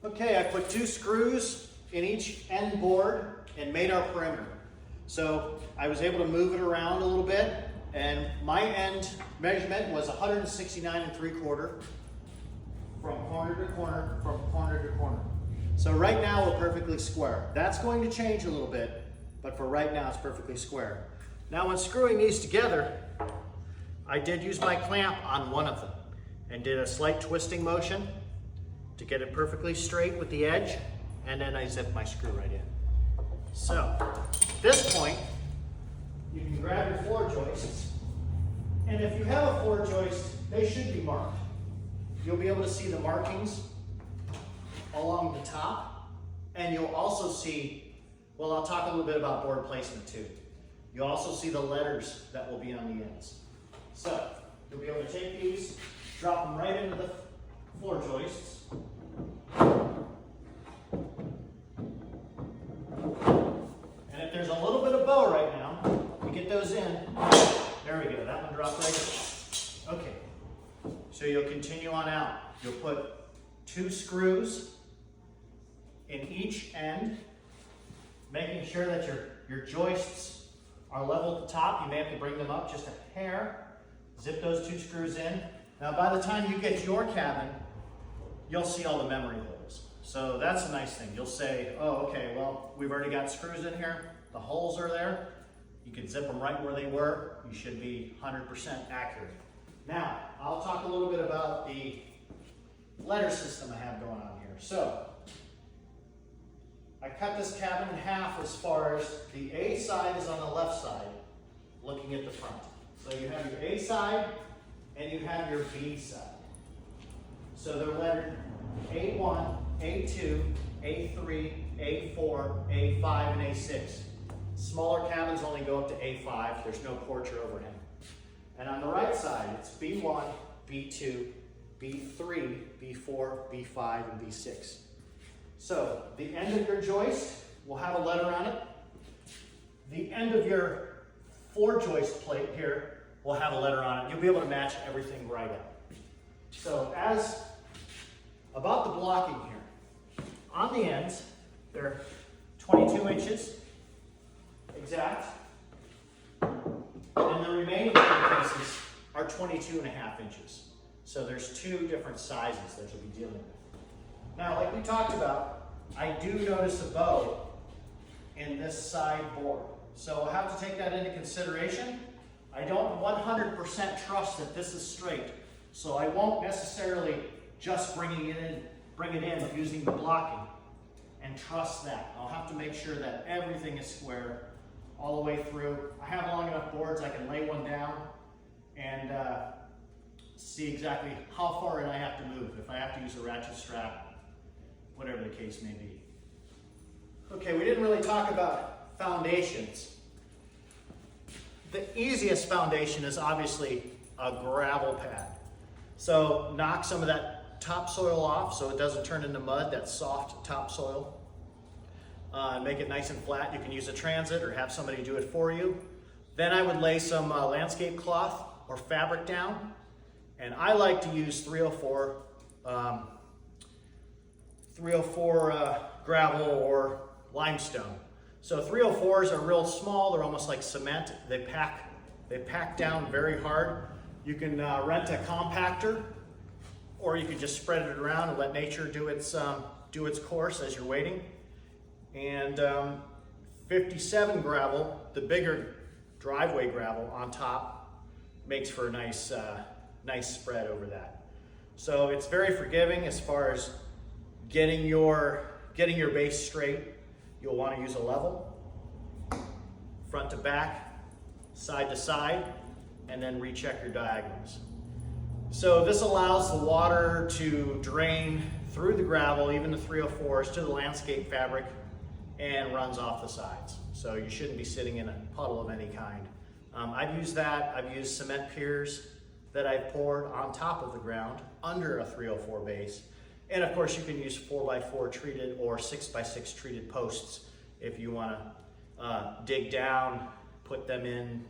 Okay, I put 2 screws in each end board and made our perimeter. So I was able to move it around a little bit, and my end measurement was 169 3/4 from corner to corner, from corner to corner. So right now we're perfectly square. That's going to change a little bit, but for right now it's perfectly square. Now when screwing these together, I did use my clamp on one of them and did a slight twisting motion to get it perfectly straight with the edge, and then I zipped my screw right in. So at this point, you can grab your floor joists, and if you have a floor joist, they should be marked. You'll be able to see the markings along the top, and you'll also see, well, I'll talk a little bit about board placement too. You'll also see the letters that will be on the ends. So you'll be able to take these, drop them right into the floor joists. And if there's a little bit of bow right now, you get those in. There we go, that one dropped right in. Okay, so you'll continue on out. You'll put 2 screws in each end, making sure that your joists are level at the top. You may have to bring them up just a hair. Zip those 2 screws in. Now by the time you get to your cabin, you'll see all the memory holes. So that's a nice thing. You'll say, oh, okay, well, we've already got screws in here. The holes are there. You can zip them right where they were. You should be 100% accurate. Now, I'll talk a little bit about the letter system I have going on here. So, I cut this cabin in half as far as the A side is on the left side, looking at the front. So you have your A side and you have your B side. So they're lettered A1, A2, A3, A4, A5, and A6. Smaller cabins only go up to A5. There's no porch or overhang. And on the right side, it's B1, B2, B3, B4, B5, and B6. So the end of your joist will have a letter on it. The end of your floor joist plate here will have a letter on it. You'll be able to match everything right up. So as about the blocking here, on the ends, they're 22 inches exact, and the remaining 2 pieces are 22.5 inches. So there's 2 different sizes that you'll be dealing with. Now, like we talked about, I do notice a bow in this side board. So I'll have to take that into consideration. I don't 100% trust that this is straight. So I won't necessarily just bring it in using the blocking and trust that. I'll have to make sure that everything is square all the way through. I have long enough boards I can lay one down and see exactly how far in I have to move, if I have to use a ratchet strap, whatever the case may be. Okay, we didn't really talk about foundations. The easiest foundation is obviously a gravel pad. So knock some of that topsoil off so it doesn't turn into mud, that soft topsoil. Make it nice and flat. You can use a transit or have somebody do it for you. Then I would lay some landscape cloth or fabric down. And I like to use 304 gravel or limestone. So 304s are real small. They're almost like cement. They pack down very hard. You can rent a compactor, or you can just spread it around and let nature do its course as you're waiting. And 57 gravel, the bigger driveway gravel on top, makes for a nice spread over that. So it's very forgiving as far as getting your base straight. You'll want to use a level, front to back, side to side, and then recheck your diagonals. So this allows the water to drain through the gravel, even the 304s, to the landscape fabric, and runs off the sides. So you shouldn't be sitting in a puddle of any kind. I've used that. I've used cement piers that I've poured on top of the ground under a 304 base. And of course you can use 4x4 treated or 6x6 treated posts if you want to dig down, put them in